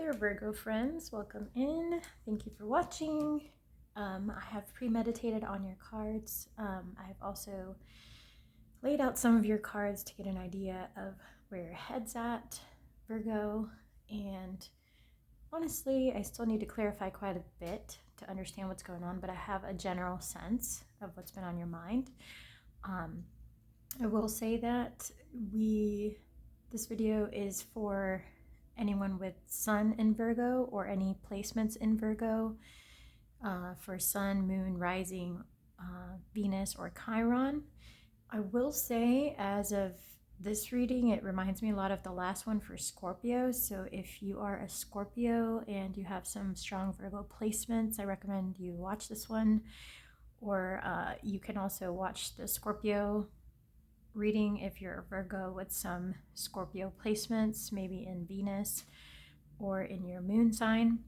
there, Virgo friends. Welcome in. Thank you for watching. I have premeditated on your cards. I've also laid out some of your cards to get an idea of where your head's at, Virgo. And honestly, I still need to clarify quite a bit to understand what's going on, but I have a general sense of what's been on your mind. I will say that this video is for anyone with Sun in Virgo or any placements in Virgo, for Sun, Moon, Rising, Venus, or Chiron. I will say, as of this reading, it reminds me a lot of the last one for Scorpio. So if you are a Scorpio and you have some strong Virgo placements, I recommend you watch this one. Or you can also watch the Scorpio reading if you're a Virgo with some Scorpio placements, maybe in Venus or in your moon sign.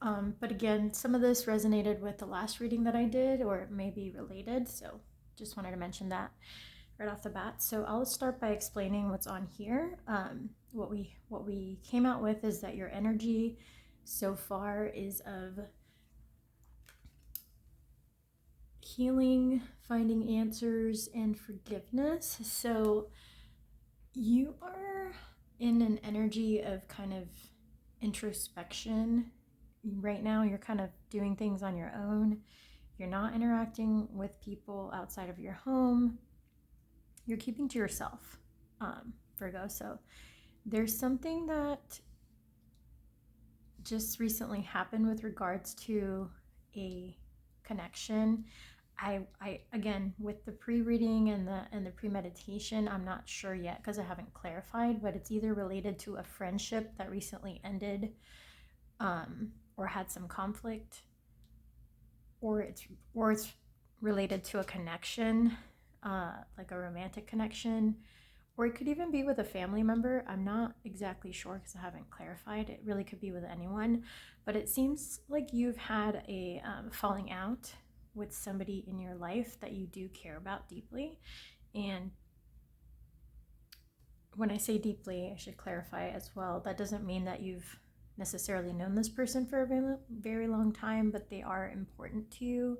But again, some of this resonated with the last reading that I did, or it may be related, so just wanted to mention that right off the bat. So I'll start by explaining what's on here. What we came out with is that your energy so far is of healing, finding answers, and forgiveness. So you are in an energy of kind of introspection right now. You're kind of doing things on your own. You're not interacting with people outside of your home. You're keeping to yourself, Virgo. So there's something that just recently happened with regards to a connection. I again, with the pre-reading and the premeditation, I'm not sure yet because I haven't clarified, but it's either related to a friendship that recently ended, or had some conflict, or it's related to a connection, like a romantic connection, or it could even be with a family member. I'm not exactly sure because I haven't clarified. It really could be with anyone, but it seems like you've had a falling out with somebody in your life that you do care about deeply. And when I say deeply, I should clarify as well, that doesn't mean that you've necessarily known this person for a very, very long time, but they are important to you,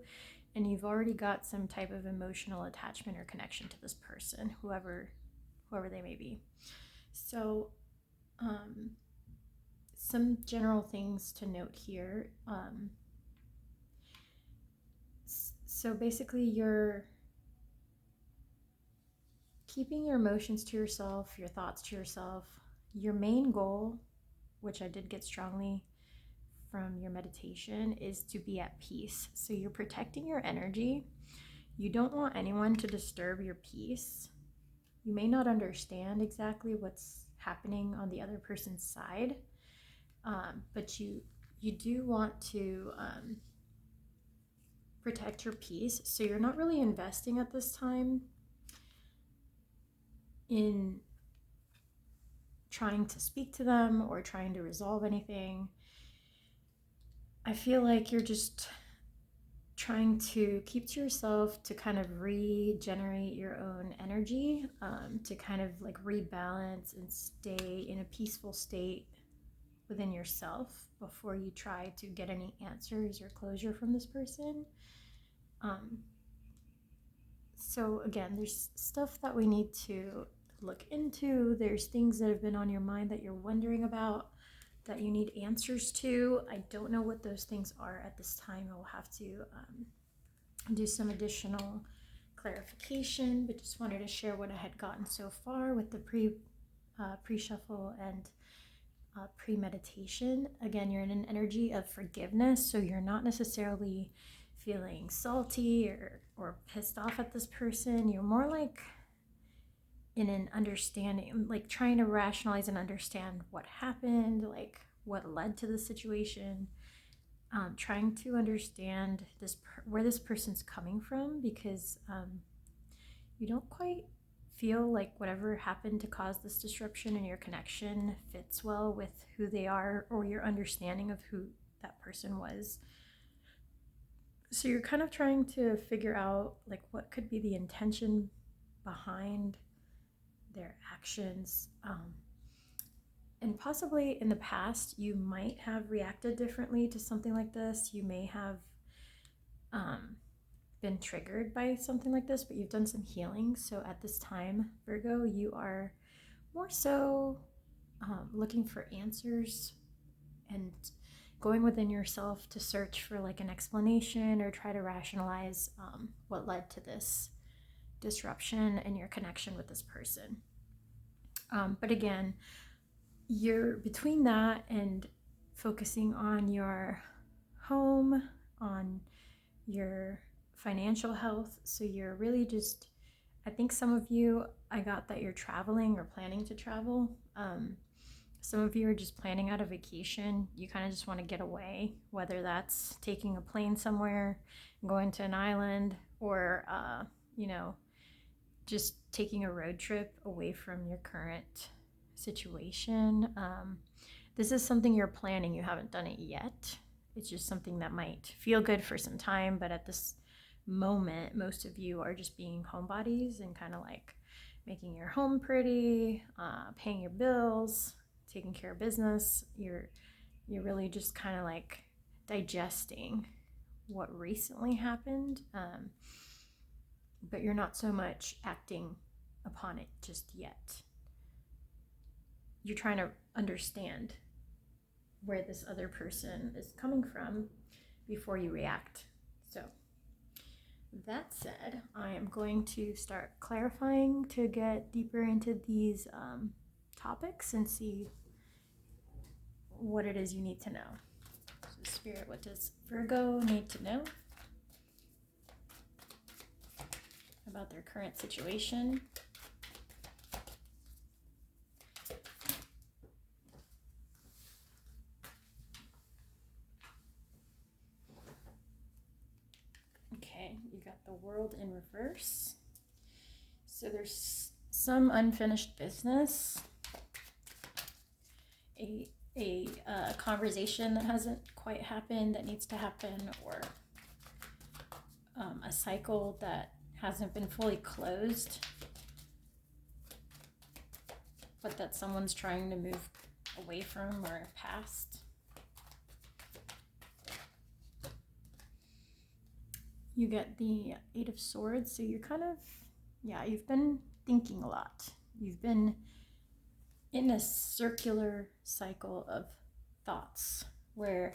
and you've already got some type of emotional attachment or connection to this person, whoever they may be. So some general things to note here. So basically, you're keeping your emotions to yourself, your thoughts to yourself. Your main goal, which I did get strongly from your meditation, is to be at peace. So you're protecting your energy. You don't want anyone to disturb your peace. You may not understand exactly what's happening on the other person's side, but you do want to protect your peace. So you're not really investing at this time in trying to speak to them or trying to resolve anything. I feel like you're just trying to keep to yourself to kind of regenerate your own energy, to kind of like rebalance and stay in a peaceful state within yourself before you try to get any answers or closure from this person. So again, there's stuff that we need to look into. There's things that have been on your mind that you're wondering about, that you need answers to. I don't know what those things are at this time. I will have to do some additional clarification, but just wanted to share what I had gotten so far with the pre-shuffle and premeditation. Again, you're in an energy of forgiveness, so you're not necessarily feeling salty or pissed off at this person. You're more like in an understanding, like trying to rationalize and understand what happened, like what led to the situation, trying to understand where this person's coming from, because you don't quite feel like whatever happened to cause this disruption in your connection fits well with who they are or your understanding of who that person was. So you're kind of trying to figure out like what could be the intention behind their actions. And possibly in the past, you might have reacted differently to something like this. You may have been triggered by something like this, but you've done some healing. So at this time, Virgo, you are more so looking for answers and going within yourself to search for like an explanation or try to rationalize what led to this disruption in your connection with this person. But again, you're between that and focusing on your home, on your financial health. So you're really just, I think some of you, I got that you're traveling or planning to travel. Some of you are just planning out a vacation. You kind of just want to get away, whether that's taking a plane somewhere, going to an island, or, just taking a road trip away from your current situation. This is something you're planning. You haven't done it yet. It's just something that might feel good for some time, but at this moment, most of you are just being homebodies and kind of like making your home pretty, paying your bills, taking care of business. You're really just kind of like digesting what recently happened, but you're not so much acting upon it just yet. You're trying to understand where this other person is coming from before you react. So that said, I am going to start clarifying to get deeper into these topics and see what it is you need to know. So Spirit, what does Virgo need to know about their current situation? Okay, you got the World in reverse. So there's some unfinished business, a conversation that hasn't quite happened that needs to happen, or a cycle that hasn't been fully closed, but that someone's trying to move away from or past. You get the Eight of Swords, so you're kind of, you've been thinking a lot. You've been in a circular cycle of thoughts where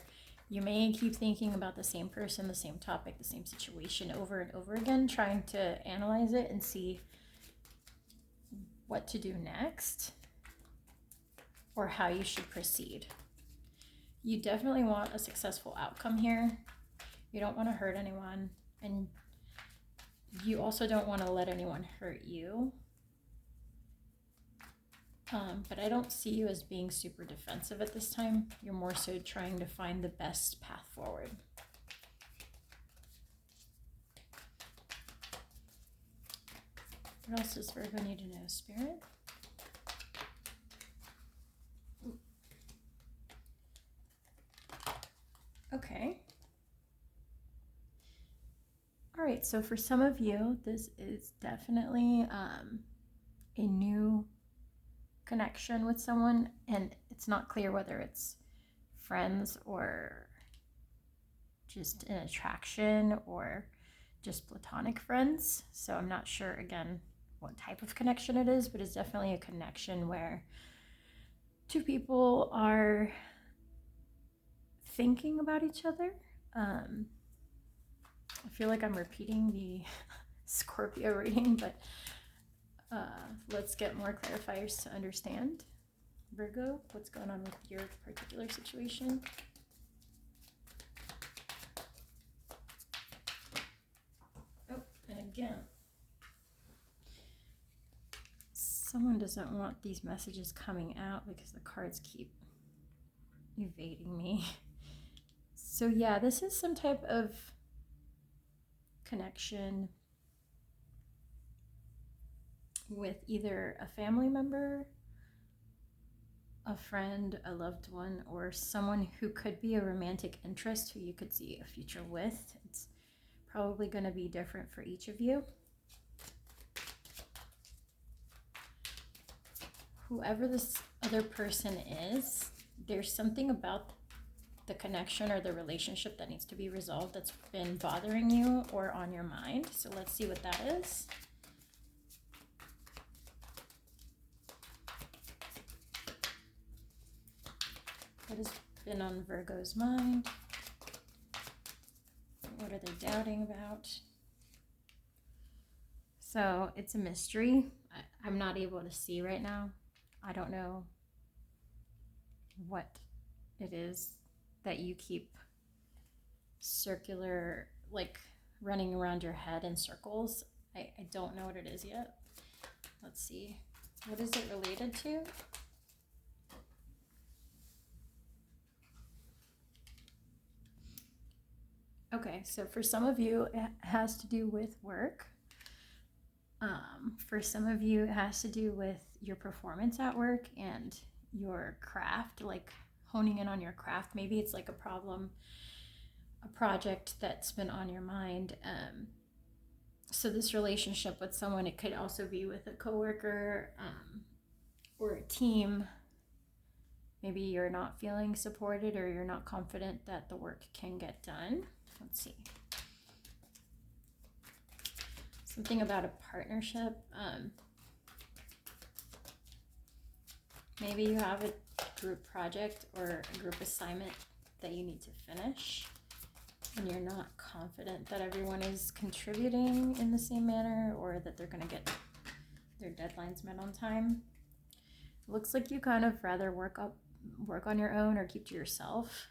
you may keep thinking about the same person, the same topic, the same situation over and over again, trying to analyze it and see what to do next or how you should proceed. You definitely want a successful outcome here. You don't want to hurt anyone, and you also don't want to let anyone hurt you. But I don't see you as being super defensive at this time. You're more so trying to find the best path forward. What else does Virgo need to know, Spirit? Okay. All right, so for some of you, this is definitely a new connection with someone, and it's not clear whether it's friends or just an attraction or just platonic friends. So I'm not sure, again, what type of connection it is, but it's definitely a connection where two people are thinking about each other. I feel like I'm repeating the Scorpio reading, but let's get more clarifiers to understand. Virgo, what's going on with your particular situation? Oh, and again, someone doesn't want these messages coming out because the cards keep evading me. So yeah, this is some type of connection with either a family member, a friend, a loved one, or someone who could be a romantic interest who you could see a future with. It's probably going to be different for each of you. whoever this other person is, there's something about the connection or the relationship that needs to be resolved that's been bothering you or on your mind. So let's see what that is. What has been on Virgo's mind? What are they doubting about? So it's a mystery. I'm not able to see right now. I don't know what it is that you keep circular, like running around your head in circles. I don't know what it is yet. Let's see. What is it related to? Okay, so for some of you, it has to do with work. For some of you, it has to do with your performance at work and your craft, like honing in on your craft. Maybe it's like a problem, a project that's been on your mind. So this relationship with someone, it could also be with a coworker or a team. Maybe you're not feeling supported or you're not confident that the work can get done. Let's see. Something about a partnership. Maybe you have a group project or a group assignment that you need to finish, and you're not confident that everyone is contributing in the same manner or that they're going to get their deadlines met on time. Looks like you kind of rather work on your own or keep to yourself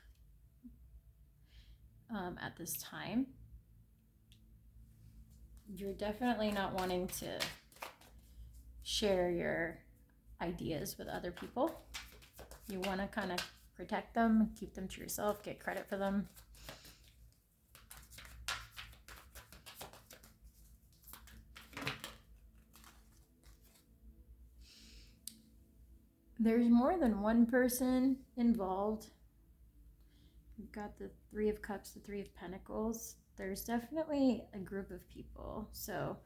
at this time. You're definitely not wanting to share your ideas with other people. You want to kind of protect them, keep them to yourself, get credit for them. There's more than one person involved. You've got the Three of Cups, the Three of Pentacles. There's definitely a group of people. So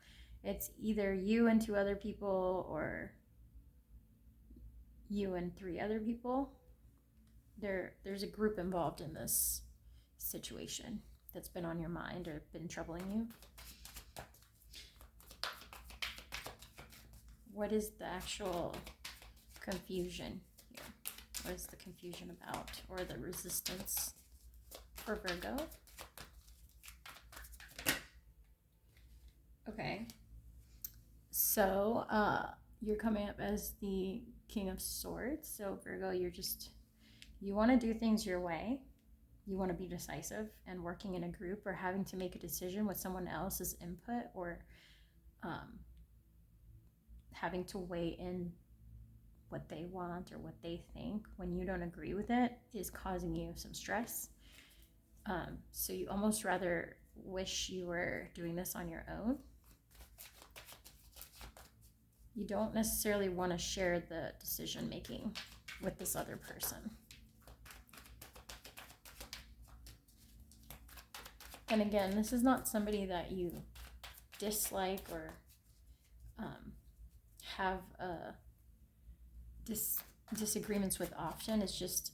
it's either you and two other people or you and three other people. There's a group involved in this situation that's been on your mind or been troubling you. What is the actual confusion here? What is the confusion about, or the resistance for Virgo? Okay, so you're coming up as the King of Swords. So Virgo, you want to do things your way. You want to be decisive, and working in a group or having to make a decision with someone else's input or having to weigh in what they want or what they think when you don't agree with it is causing you some stress. So you almost rather wish you were doing this on your own. You don't necessarily want to share the decision making with this other person. And again, this is not somebody that you dislike or have disagreements with often. It's just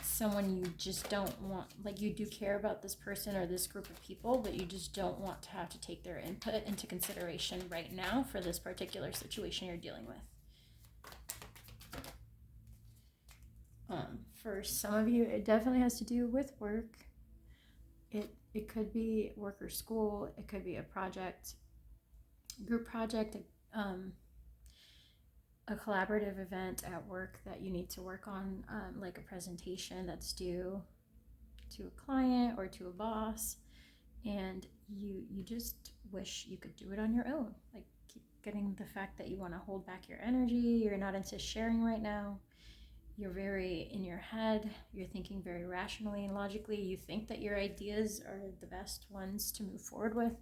someone you just don't want, like you do care about this person or this group of people, but you just don't want to have to take their input into consideration right now for this particular situation you're dealing with. For some of you, it definitely has to do with work. It could be work or school. It could be a project, group project, a collaborative event at work that you need to work on, like a presentation that's due to a client or to a boss, and you just wish you could do it on your own. Like, keep getting the fact that you want to hold back your energy. You're not into sharing right now. You're very in your head. You're thinking very rationally and logically. You think that your ideas are the best ones to move forward with,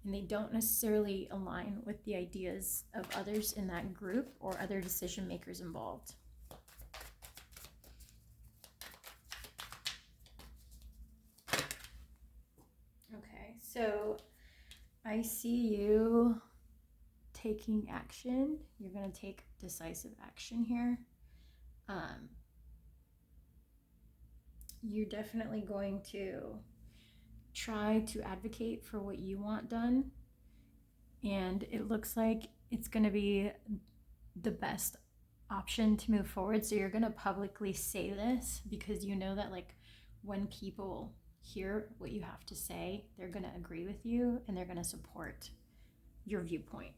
and they don't necessarily align with the ideas of others in that group or other decision makers involved. Okay, so I see you taking action. You're going to take decisive action here. You're definitely going to try to advocate for what you want done. And it looks like it's going to be the best option to move forward. So you're going to publicly say this because you know that like when people hear what you have to say, they're going to agree with you and they're going to support your viewpoint.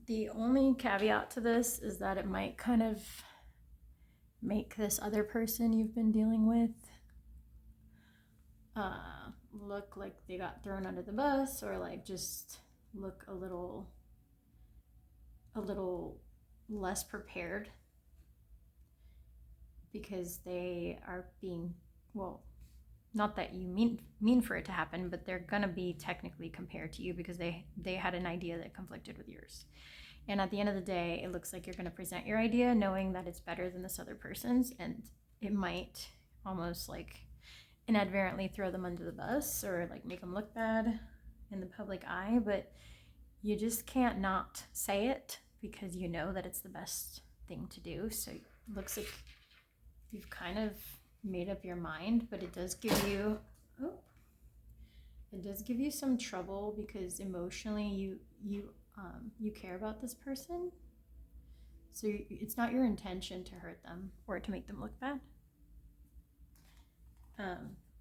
The only caveat to this is that it might kind of make this other person you've been dealing with look like they got thrown under the bus, or like just look a little less prepared because they are being, well, not that you mean for it to happen, but they're gonna be technically compared to you because they had an idea that conflicted with yours. And at the end of the day, it looks like you're gonna present your idea knowing that it's better than this other person's, and it might almost like inadvertently throw them under the bus or like make them look bad in the public eye, but you just can't not say it because you know that it's the best thing to do. So it looks like you've kind of made up your mind, but it does give you some trouble because emotionally you care about this person. So it's not your intention to hurt them or to make them look bad.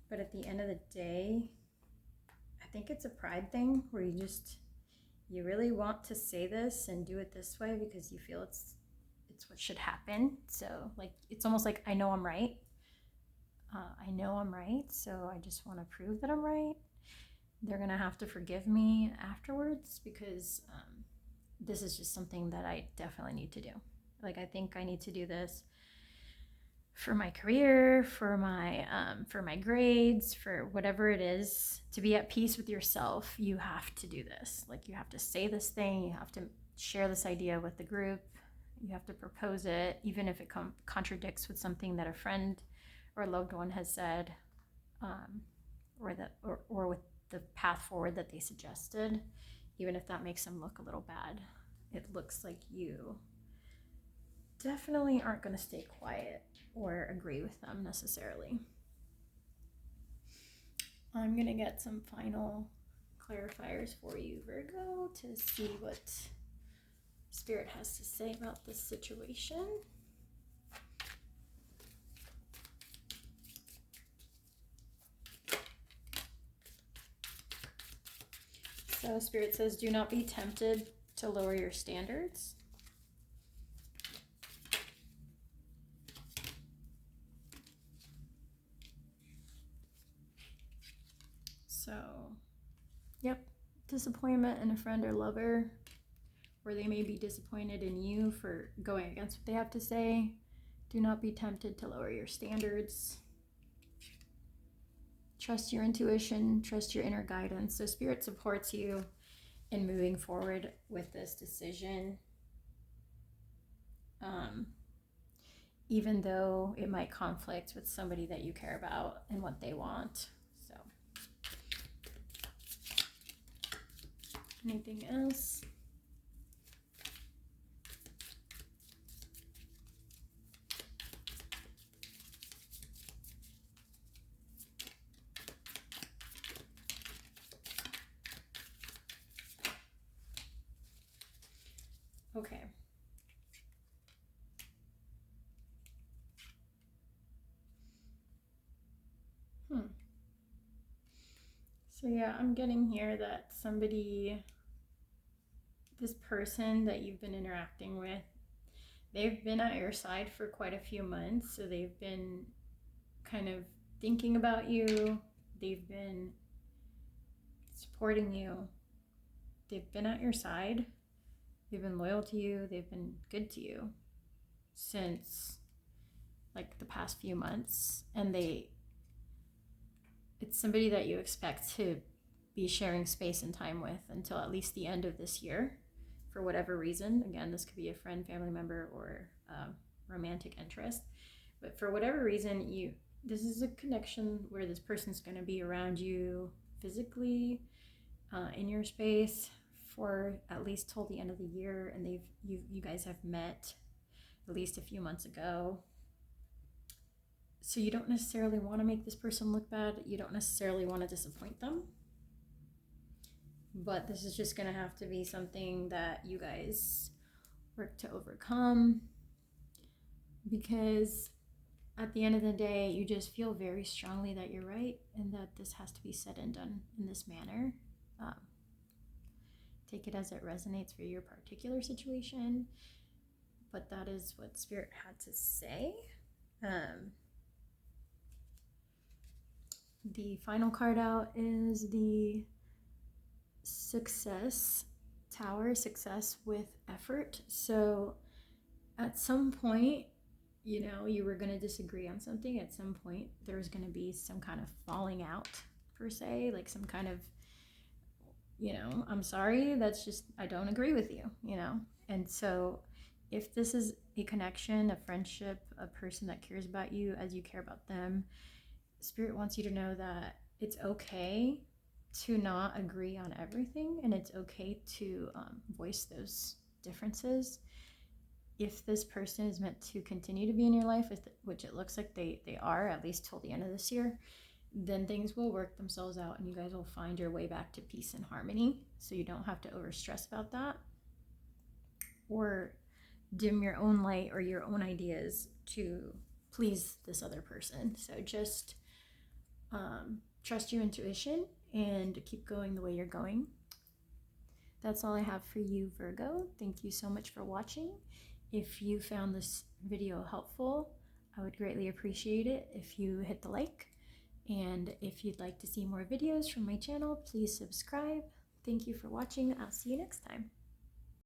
But at the end of the day, I think it's a pride thing where you really want to say this and do it this way because you feel it's what should happen. So like it's almost like I know I'm right. So I just want to prove that I'm right. They're gonna have to forgive me afterwards because this is just something that I definitely need to do. Like I think I need to do this for my career, for my grades, for whatever it is. To be at peace with yourself, you have to do this. Like you have to say this thing, you have to share this idea with the group, you have to propose it, even if it contradicts with something that a friend or a loved one has said, or with the path forward that they suggested, even if that makes them look a little bad. It looks like you definitely aren't going to stay quiet or agree with them necessarily. I'm going to get some final clarifiers for you, Virgo, to see what Spirit has to say about this situation. So Spirit says, do not be tempted to lower your standards. So, yep, disappointment in a friend or lover, or they may be disappointed in you for going against what they have to say. Do not be tempted to lower your standards. Trust your intuition, trust your inner guidance. So Spirit supports you in moving forward with this decision. Even though it might conflict with somebody that you care about and what they want. So, anything else? Okay. So yeah, I'm getting here that this person that you've been interacting with, they've been at your side for quite a few months. So they've been kind of thinking about you. They've been supporting you. They've been at your side. They've been loyal to you. They've been good to you since like the past few months. And it's somebody that you expect to be sharing space and time with until at least the end of this year for whatever reason. Again, this could be a friend, family member, or romantic interest. But for whatever reason, this is a connection where this person's going to be around you physically in your space for at least till the end of the year, and you guys have met at least a few months ago. So you don't necessarily want to make this person look bad. You don't necessarily want to disappoint them. But this is just going to have to be something that you guys work to overcome, because at the end of the day, you just feel very strongly that you're right and that this has to be said and done in this manner. Take it as it resonates for your particular situation, but that is what Spirit had to say. The final card out is the Success Tower, success with effort. So at some point, you know, you were going to disagree on something. At some point, there's going to be some kind of falling out, per se, like some kind of, you know, I'm sorry, that's just, I don't agree with you, you know. And so if this is a connection, a friendship, a person that cares about you as you care about them, Spirit wants you to know that it's okay to not agree on everything, and it's okay to voice those differences. If this person is meant to continue to be in your life, which it looks like they are, at least till the end of this year, then things will work themselves out and you guys will find your way back to peace and harmony. So you don't have to over stress about that or dim your own light or your own ideas to please this other person. So just trust your intuition and keep going the way you're going. That's all I have for you, Virgo. Thank you so much for watching. If you found this video helpful, I would greatly appreciate it if you hit the like. And if you'd like to see more videos from my channel, please subscribe. Thank you for watching. I'll see you next time.